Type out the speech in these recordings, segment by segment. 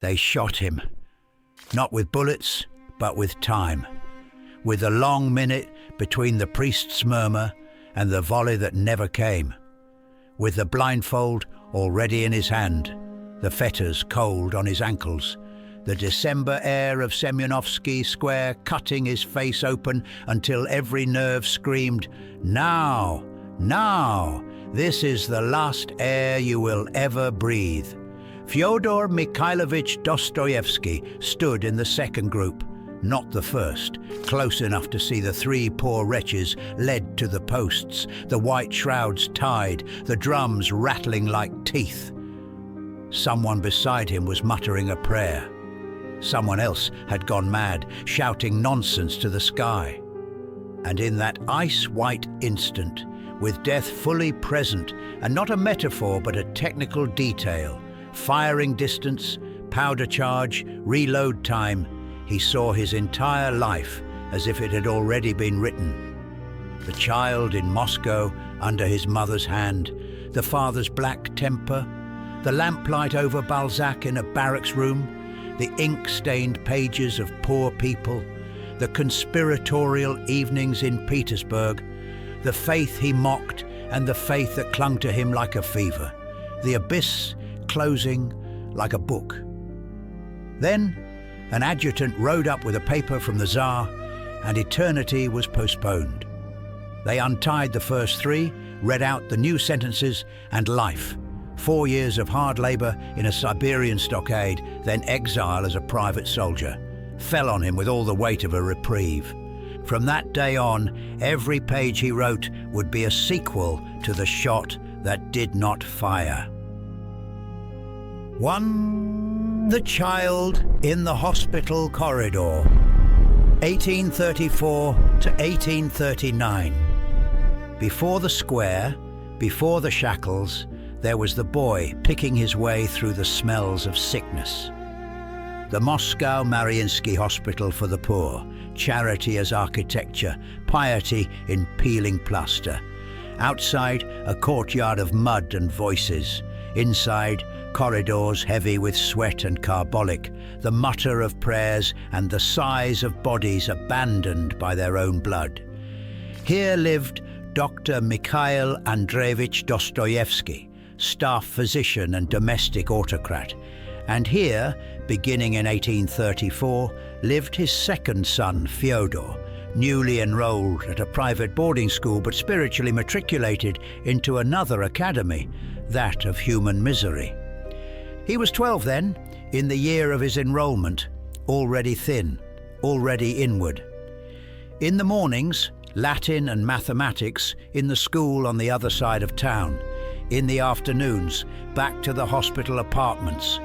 They shot him, not with bullets, but with time, with the long minute between the priest's murmur and the volley that never came, with the blindfold already in his hand, the fetters cold on his ankles, the December air of Semyonovsky Square cutting his face open until every nerve screamed, "Now, now, this is the last air you will ever breathe." Fyodor Mikhailovich Dostoyevsky stood in the second group, not the first, close enough to see the three poor wretches led to the posts, the white shrouds tied, the drums rattling like teeth. Someone beside him was muttering a prayer. Someone else had gone mad, shouting nonsense to the sky. And in that ice-white instant, with death fully present, and not a metaphor but a technical detail, firing distance, powder charge, reload time, he saw his entire life as if it had already been written. The child in Moscow under his mother's hand, the father's black temper, the lamplight over Balzac in a barracks room, the ink-stained pages of poor people, the conspiratorial evenings in Petersburg, the faith he mocked and the faith that clung to him like a fever, the abyss closing like a book. Then an adjutant rode up with a paper from the Tsar, and eternity was postponed. They untied the first three, read out the new sentences, and life. 4 years of hard labor in a Siberian stockade, then exile as a private soldier, fell on him with all the weight of a reprieve. From that day on, every page he wrote would be a sequel to the shot that did not fire. 1. The child in the hospital corridor, 1834 to 1839. Before the square, before the shackles, there was the boy picking his way through the smells of sickness. The Moscow Mariinsky Hospital for the Poor, charity as architecture, piety in peeling plaster. Outside, a courtyard of mud and voices. Inside, corridors heavy with sweat and carbolic, the mutter of prayers and the sighs of bodies abandoned by their own blood. Here lived Dr. Mikhail Andreevich Dostoyevsky, staff physician and domestic autocrat. And here, beginning in 1834, lived his second son, Fyodor, newly enrolled at a private boarding school but spiritually matriculated into another academy, that of human misery. He was 12 then, in the year of his enrollment, already thin, already inward. In the mornings, Latin and mathematics in the school on the other side of town. In the afternoons, back to the hospital apartments.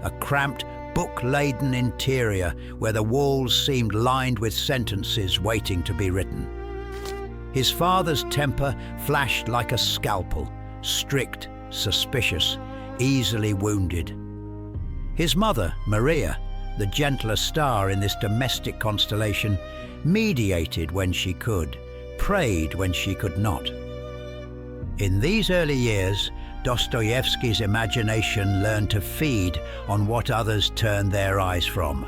A cramped, book-laden interior where the walls seemed lined with sentences waiting to be written. His father's temper flashed like a scalpel, strict, suspicious, easily wounded. His mother, Maria, the gentler star in this domestic constellation, mediated when she could, prayed when she could not. In these early years, Dostoyevsky's imagination learned to feed on what others turned their eyes from.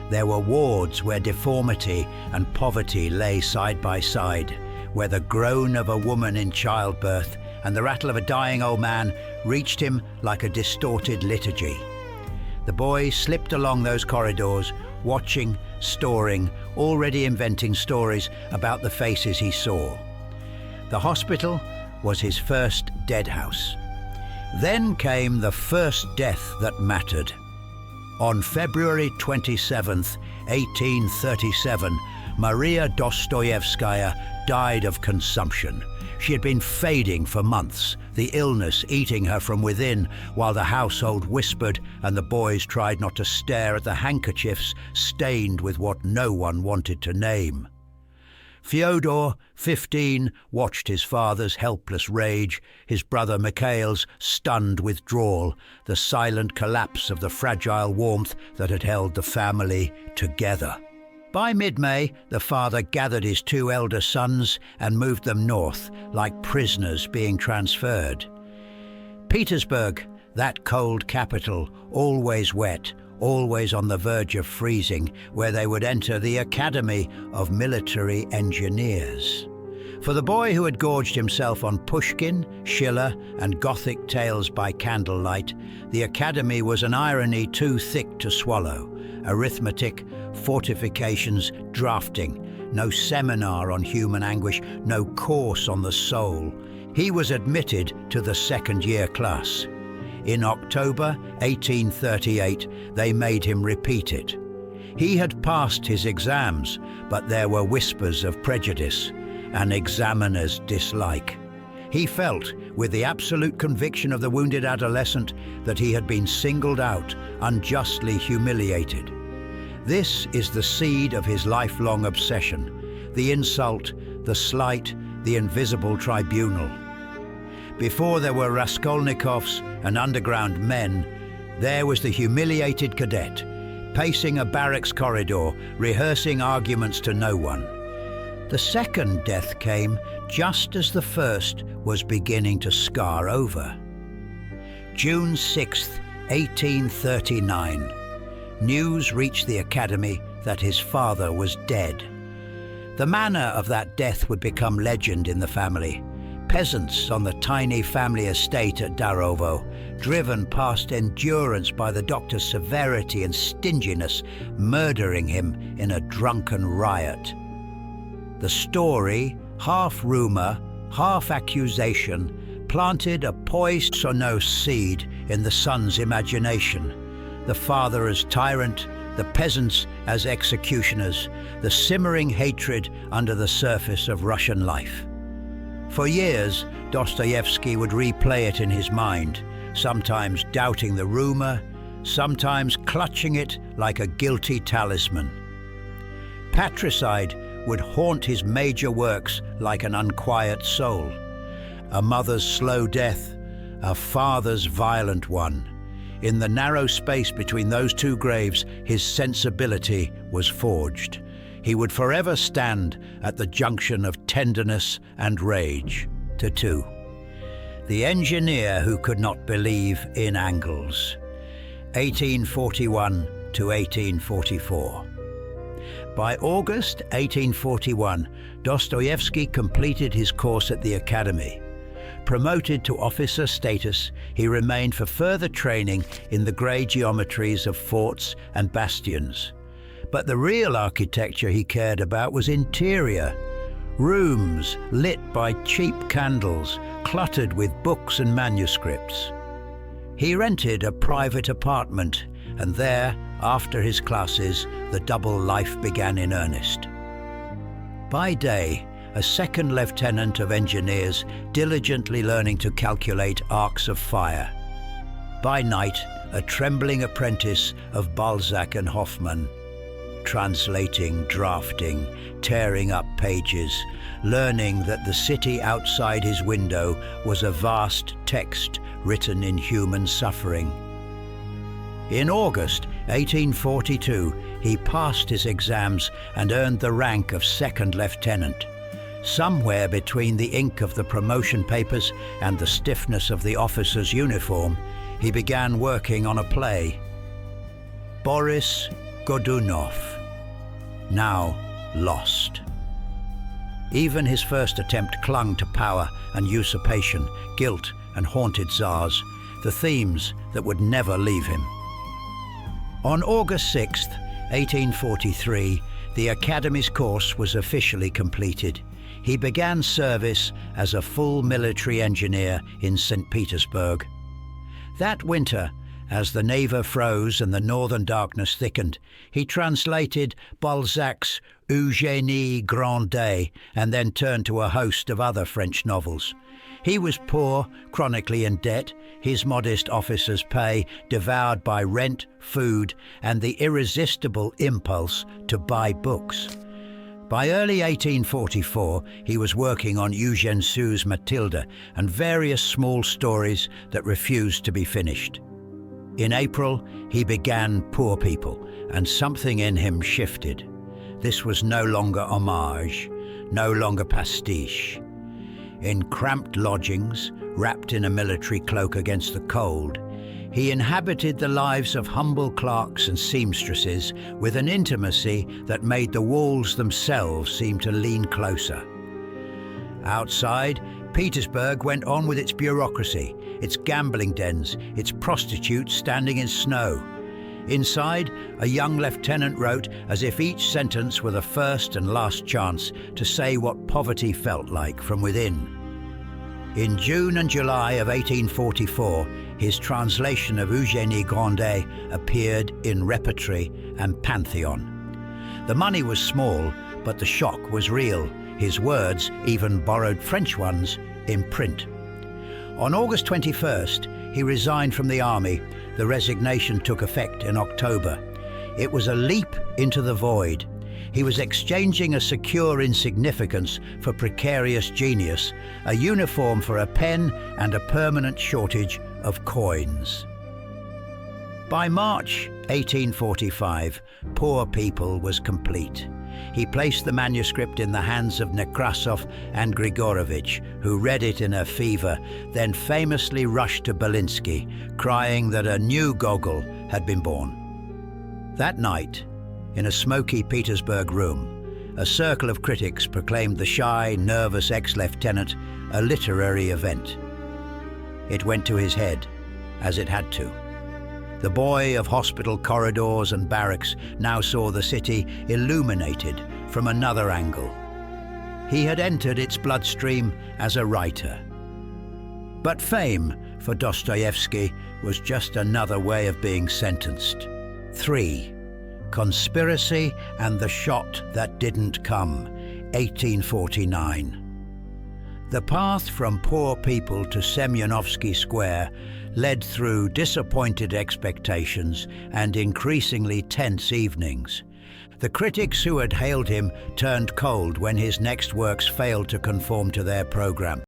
There were wards where deformity and poverty lay side by side, where the groan of a woman in childbirth and the rattle of a dying old man reached him like a distorted liturgy. The boy slipped along those corridors, watching, storing, already inventing stories about the faces he saw. The hospital was his first dead house. Then came the first death that mattered. On February 27th, 1837, Maria Dostoyevskaya died of consumption. She had been fading for months, the illness eating her from within, while the household whispered and the boys tried not to stare at the handkerchiefs stained with what no one wanted to name. Fyodor, 15, watched his father's helpless rage, his brother Mikhail's stunned withdrawal, the silent collapse of the fragile warmth that had held the family together. By mid-May, the father gathered his two elder sons and moved them north, like prisoners being transferred. Petersburg, that cold capital, always wet, always on the verge of freezing, where they would enter the Academy of Military Engineers. For the boy who had gorged himself on Pushkin, Schiller, and Gothic tales by candlelight, the academy was an irony too thick to swallow. Arithmetic, fortifications, drafting, no seminar on human anguish, no course on the soul. He was admitted to the second-year class. In October 1838, they made him repeat it. He had passed his exams, but there were whispers of prejudice, an examiner's dislike. He felt, with the absolute conviction of the wounded adolescent, that he had been singled out, unjustly humiliated. This is the seed of his lifelong obsession, the insult, the slight, the invisible tribunal. Before there were Raskolnikovs and underground men, there was the humiliated cadet, pacing a barracks corridor, rehearsing arguments to no one. The second death came just as the first was beginning to scar over. June 6, 1839. News reached the academy that his father was dead. The manner of that death would become legend in the family. Peasants on the tiny family estate at Darovo, driven past endurance by the doctor's severity and stinginess, murdering him in a drunken riot. The story, half rumor, half accusation, planted a poisonous seed in the son's imagination. The father as tyrant, the peasants as executioners, the simmering hatred under the surface of Russian life. For years, Dostoyevsky would replay it in his mind, sometimes doubting the rumor, sometimes clutching it like a guilty talisman. Patricide would haunt his major works like an unquiet soul. A mother's slow death, a father's violent one. In the narrow space between those two graves, his sensibility was forged. He would forever stand at the junction of tenderness and rage. Tattoo. The engineer who could not believe in angles. 1841 to 1844. By August 1841, Dostoyevsky completed his course at the academy. Promoted to officer status, he remained for further training in the grey geometries of forts and bastions. But the real architecture he cared about was interior. Rooms lit by cheap candles, cluttered with books and manuscripts. He rented a private apartment, and there, after his classes, the double life began in earnest. By day, a second lieutenant of engineers diligently learning to calculate arcs of fire. By night, a trembling apprentice of Balzac and Hoffmann, translating, drafting, tearing up pages, learning that the city outside his window was a vast text written in human suffering. In August 1842, he passed his exams and earned the rank of second lieutenant. Somewhere between the ink of the promotion papers and the stiffness of the officer's uniform, he began working on a play. Boris Godunov, now lost. Even his first attempt clung to power and usurpation, guilt and haunted czars, the themes that would never leave him. On August 6, 1843, the Academy's course was officially completed. He began service as a full military engineer in St. Petersburg. That winter, as the Neva froze and the northern darkness thickened, he translated Balzac's Eugénie Grandet and then turned to a host of other French novels. He was poor, chronically in debt, his modest officer's pay devoured by rent, food, and the irresistible impulse to buy books. By early 1844, he was working on Eugène Sue's Matilda and various small stories that refused to be finished. In April, he began Poor People, and something in him shifted. This was no longer homage, no longer pastiche. In cramped lodgings, wrapped in a military cloak against the cold, He inhabited the lives of humble clerks and seamstresses with an intimacy that made the walls themselves seem to lean closer. Outside, Petersburg went on with its bureaucracy, its gambling dens, its prostitutes standing in snow. Inside, a young lieutenant wrote as if each sentence were the first and last chance to say what poverty felt like from within. In June and July of 1844, his translation of Eugénie Grandet appeared in Repertory and Pantheon. The money was small, but the shock was real. His words, even borrowed French ones, in print. On August 21st, he resigned from the army. The resignation took effect in October. It was a leap into the void. He was exchanging a secure insignificance for precarious genius, a uniform for a pen and a permanent shortage of coins. By March 1845, Poor People was complete. He placed the manuscript in the hands of Nekrasov and Grigorovich, who read it in a fever, then famously rushed to Belinsky, crying that a new Gogol had been born. That night, in a smoky Petersburg room, a circle of critics proclaimed the shy, nervous ex-lieutenant a literary event. It went to his head, as it had to. The boy of hospital corridors and barracks now saw the city illuminated from another angle. He had entered its bloodstream as a writer. But fame for Dostoyevsky was just another way of being sentenced. 3. Conspiracy and the Shot That Didn't Come, 1849. The path from Poor People to Semyonovsky Square led through disappointed expectations and increasingly tense evenings. The critics who had hailed him turned cold when his next works failed to conform to their program.